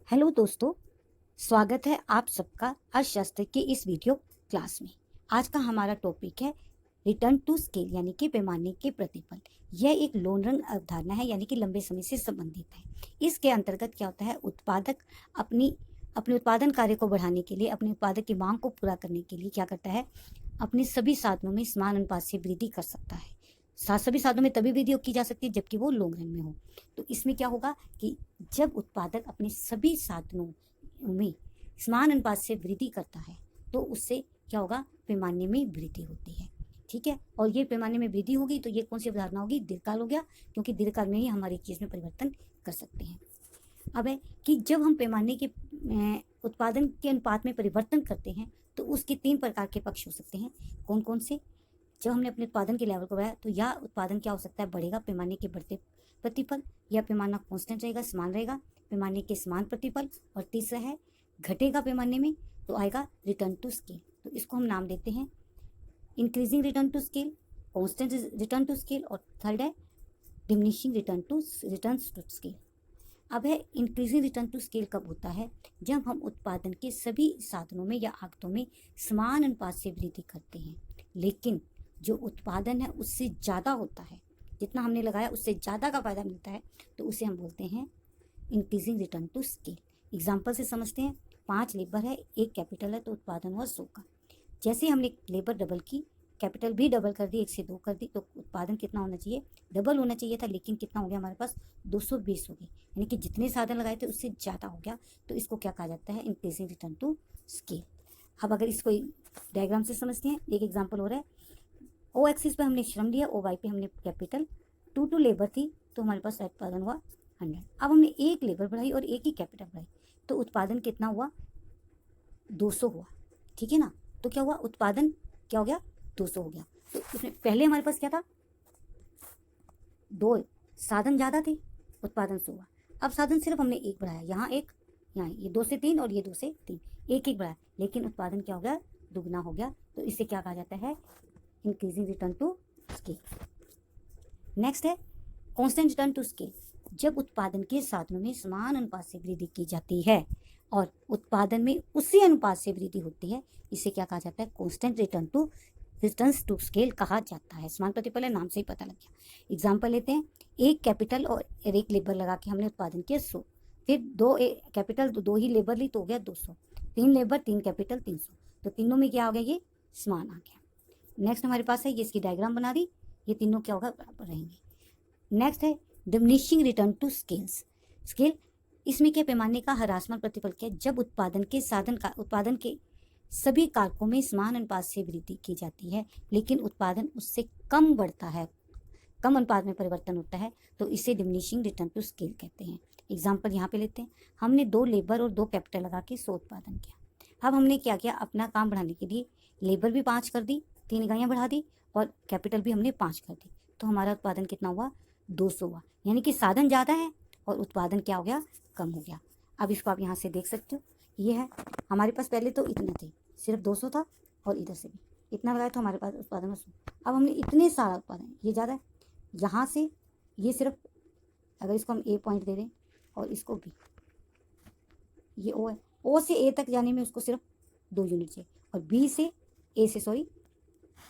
Hello दोस्तों, स्वागत है आप सबका अर्थशास्त्र के इस वीडियो क्लास में। आज का हमारा टॉपिक है रिटर्न टू स्केल यानी कि पैमाने के प्रतिफल। यह एक लॉन्ग रन अवधारणा है यानी कि लंबे समय से संबंधित है। इसके अंतर्गत क्या होता है, उत्पादक अपने उत्पादन कार्य को बढ़ाने के लिए, अपने उत्पादक की मांग को पूरा करने के लिए क्या करता है, अपने सभी साधनों में समान अनुपात से वृद्धि कर सकता है। सभी साधनों में तभी वृद्धि की जा सकती है जबकि वो लॉन्ग रन में हो। तो इसमें क्या होगा कि जब उत्पादक अपने सभी साधनों में समान अनुपात से वृद्धि करता है तो उससे क्या होगा, पैमाने में वृद्धि होती है। ठीक है, और ये पैमाने में वृद्धि होगी तो ये कौन सी अवधारणा होगी, दीर्घकाल हो गया, क्योंकि दीर्घकाल में ही हमारी चीज़ में परिवर्तन कर सकते हैं। अब है कि जब हम पैमाने के उत्पादन के अनुपात में परिवर्तन करते हैं तो उसके 3 प्रकार के पक्ष हो सकते हैं। कौन कौन से? जब हमने अपने उत्पादन के लेवल को बढ़ाया तो यह उत्पादन क्या हो सकता है, बढ़ेगा पैमाने के बढ़ते प्रतिफल, या पैमाना कांस्टेंट रहेगा, समान रहेगा, पैमाने के समान प्रतिफल। और तीसरा है घटेगा पैमाने में तो आएगा रिटर्न टू स्केल। तो इसको हम नाम देते हैं increasing return to scale, constant return to scale, और थर्ड है डिमिनिशिंग रिटर्न टू स्केल। अब है इंक्रीजिंग रिटर्न टू स्केल कब होता है, जब हम उत्पादन के सभी साधनों में या आगतों में समान अनुपात से वृद्धि करते हैं, लेकिन जो उत्पादन है उससे ज़्यादा होता है, जितना हमने लगाया उससे ज़्यादा का फायदा मिलता है, तो उसे हम बोलते हैं increasing return to scale. Example से समझते हैं। 5 लेबर है, 1 कैपिटल है, तो उत्पादन हुआ 100 का। जैसे हमने लेबर डबल की, कैपिटल भी डबल कर दी, 1 से 2 कर दी, तो उत्पादन कितना होना चाहिए, डबल होना चाहिए था, लेकिन कितना हो गया हमारे पास, 220 हो गई, यानी कि जितने साधन लगाए थे उससे ज़्यादा हो गया। तो इसको क्या कहा जाता है, इंक्रीजिंग रिटर्न टू स्केल। अब अगर इसको डायग्राम से समझते हैं, एक एग्जाम्पल हो रहा है। ओ एक्सिस पे हमने श्रम लिया, ओ वाई पे हमने कैपिटल, 2 लेबर थी तो हमारे पास उत्पादन हुआ 100। अब हमने 1 लेबर बढ़ाई और 1 ही कैपिटल बढ़ाई, तो उत्पादन कितना हुआ, 200 हुआ। ठीक है ना, तो क्या हुआ, उत्पादन क्या हो गया, 200 हो गया। तो उसमें पहले हमारे पास क्या था, 2 साधन ज़्यादा थे, उत्पादन 100 हुआ। अब साधन सिर्फ हमने 1 बढ़ाया, यहाँ 1, यहाँ ये 2 से 3 और ये 2 से 3, 1 बढ़ाया, लेकिन उत्पादन क्या हो गया, दुगना हो गया। तो इसे क्या कहा जाता है, increasing return to scale. Next है कांस्टेंट रिटर्न टू स्केल। जब उत्पादन के साधनों में समान अनुपात से वृद्धि की जाती है और उत्पादन में उसी अनुपात से वृद्धि होती है, इसे क्या कहा जाता है, कांस्टेंट रिटर्न टू स्केल कहा जाता है। समान प्रतिफल है, नाम से ही पता लग गया। एग्जाम्पल लेते हैं। 1 कैपिटल और 1 लेबर लगा के हमने उत्पादन किया 100, फिर 2 कैपिटल तो 2 ही लेबर ली तो हो गया 200, 3 लेबर 3 कैपिटल 300, तो तीनों में क्या हो गया, ये समान आ गया। नेक्स्ट हमारे पास है, ये इसकी डायग्राम बना दी, ये तीनों क्या होगा, बराबर रहेंगे। नेक्स्ट है डिमिनिशिंग रिटर्न टू स्केल। इसमें क्या, पैमाने का ह्रासमान प्रतिफल क्या, जब उत्पादन के सभी कारकों में समान अनुपात से वृद्धि की जाती है लेकिन उत्पादन उससे कम बढ़ता है, कम अनुपात में परिवर्तन होता है, तो इसे डिमिनिशिंग रिटर्न टू स्केल कहते हैं। एग्जाम्पल यहाँ पे लेते हैं। हमने 2 लेबर और 2 कैपिटल लगा के 100 उत्पादन किया। अब हमने क्या किया, अपना काम बढ़ाने के लिए लेबर भी 5 कर दी, 3 इकाइयाँ बढ़ा दी, और कैपिटल भी हमने 5 कर दी, तो हमारा उत्पादन कितना हुआ, 200 हुआ। यानी कि साधन ज़्यादा है और उत्पादन क्या हो गया, कम हो गया। अब इसको आप यहाँ से देख सकते हो, ये है हमारे पास पहले तो इतने थे, सिर्फ 200 था, और इधर से भी इतना लगाया तो हमारे पास उत्पादन 100। अब हमने इतने सारा उत्पादन, ये ज़्यादा है, यहाँ से ये सिर्फ, अगर इसको हम ए पॉइंट दे दें और इसको बी, ये ओ है, ओ से ए तक जाने में उसको सिर्फ 2 यूनिट चाहिए, और बी से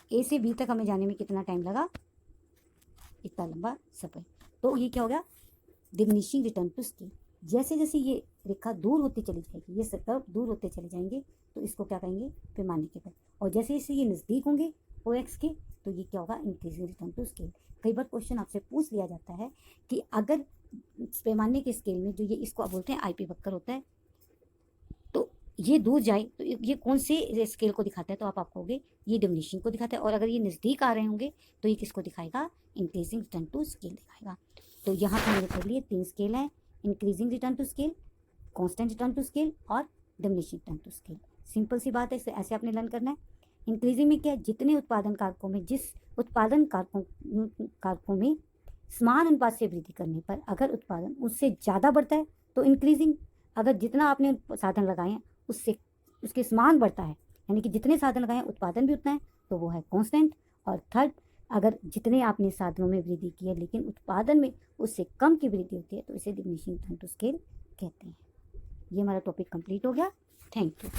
ए से बी तक हमें जाने में कितना टाइम लगा, इतना लंबा सफर। तो ये क्या हो गया, डिमिनिशिंग रिटर्न टू स्केल। जैसे जैसे ये रेखा दूर होती चली जाएगी, ये कर्व दूर होते चले जाएंगे, तो इसको क्या कहेंगे, पैमाने के पर। और जैसे जैसे ये नज़दीक होंगे ओ एक्स के, तो ये क्या होगा, इंक्रीजिंग रिटर्न टू स्केल। कई बार क्वेश्चन आपसे पूछ लिया जाता है कि अगर पैमाने के स्केल में जो ये, इसको आप बोलते हैं आईपी वक्र होता है, तो ये दूर जाए तो ये कौन से स्केल को दिखाता है, तो आप कहोगे ये डिमिनिशिंग को दिखाता है। और अगर ये नज़दीक आ रहे होंगे तो ये किसको दिखाएगा, इंक्रीजिंग रिटर्न टू स्केल दिखाएगा। तो यहाँ पर मैंने कर लिए 3 स्केल हैं, increasing return to scale, constant return to scale और diminishing return to scale. Simple सी बात है, ऐसे आपने लर्न करना है। इंक्रीजिंग में क्या है, जितने उत्पादन कारकों में, जिस उत्पादन कारकों में समान अनुपात से वृद्धि करने पर अगर उत्पादन उससे ज़्यादा बढ़ता है तो इंक्रीजिंग, अगर जितना आपने साधन लगाए हैं उससे उसके समान बढ़ता है, यानी कि जितने साधन लगाए हैं उत्पादन भी उतना है, तो वो है कांस्टेंट। और थर्ड, अगर जितने आपने साधनों में वृद्धि की है लेकिन उत्पादन में उससे कम की वृद्धि होती है, तो इसे डिमिनिशिंग रिटर्न टू स्केल कहते हैं। ये हमारा टॉपिक कंप्लीट हो गया। Thank you.